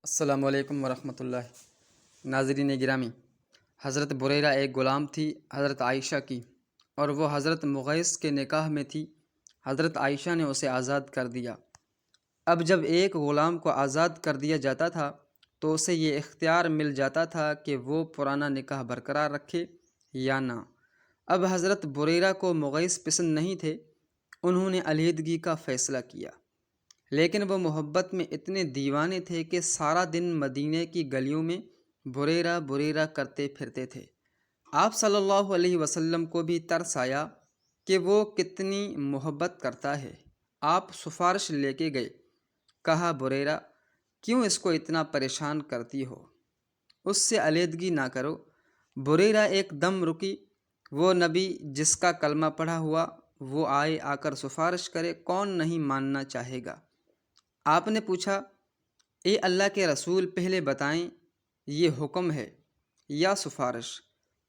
السلام علیکم ورحمۃ اللہ۔ ناظرین گرامی، حضرت بریرہ ایک غلام تھی حضرت عائشہ کی، اور وہ حضرت مغیث کے نکاح میں تھی۔ حضرت عائشہ نے اسے آزاد کر دیا۔ اب جب ایک غلام کو آزاد کر دیا جاتا تھا تو اسے یہ اختیار مل جاتا تھا کہ وہ پرانا نکاح برقرار رکھے یا نہ۔ اب حضرت بریرہ کو مغیث پسند نہیں تھے، انہوں نے علیحدگی کا فیصلہ کیا، لیکن وہ محبت میں اتنے دیوانے تھے کہ سارا دن مدینے کی گلیوں میں بریرہ بریرہ کرتے پھرتے تھے۔ آپ صلی اللہ علیہ وسلم کو بھی ترس آیا کہ وہ کتنی محبت کرتا ہے۔ آپ سفارش لے کے گئے، کہا بریرہ کیوں اس کو اتنا پریشان کرتی ہو، اس سے علیحدگی نہ کرو۔ بریرہ ایک دم رکی، وہ نبی جس کا کلمہ پڑھا ہوا وہ آ کر سفارش کرے، کون نہیں ماننا چاہے گا۔ آپ نے پوچھا، اے اللہ کے رسول، پہلے بتائیں یہ حکم ہے یا سفارش؟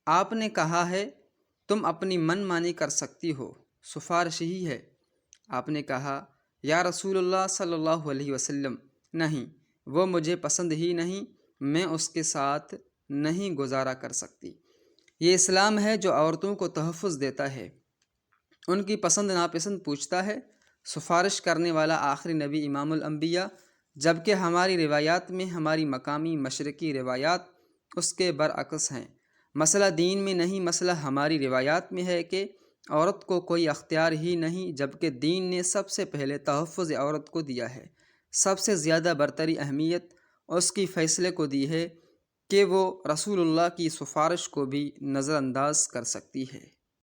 آپ نے کہا ہے تم اپنی من مانی کر سکتی ہو، سفارش ہی ہے۔ آپ نے کہا، یا رسول اللہ صلی اللہ علیہ وسلم، نہیں، وہ مجھے پسند ہی نہیں، میں اس کے ساتھ نہیں گزارا کر سکتی۔ یہ اسلام ہے جو عورتوں کو تحفظ دیتا ہے، ان کی پسند ناپسند پوچھتا ہے۔ سفارش کرنے والا آخری نبی امام الانبیاء، جبکہ ہماری روایات میں ہماری مقامی مشرقی روایات اس کے برعکس ہیں۔ مسئلہ دین میں نہیں، مسئلہ ہماری روایات میں ہے کہ عورت کو کوئی اختیار ہی نہیں، جبکہ دین نے سب سے پہلے تحفظ عورت کو دیا ہے۔ سب سے زیادہ برتری اہمیت اس کی فیصلے کو دی ہے کہ وہ رسول اللہ کی سفارش کو بھی نظر انداز کر سکتی ہے۔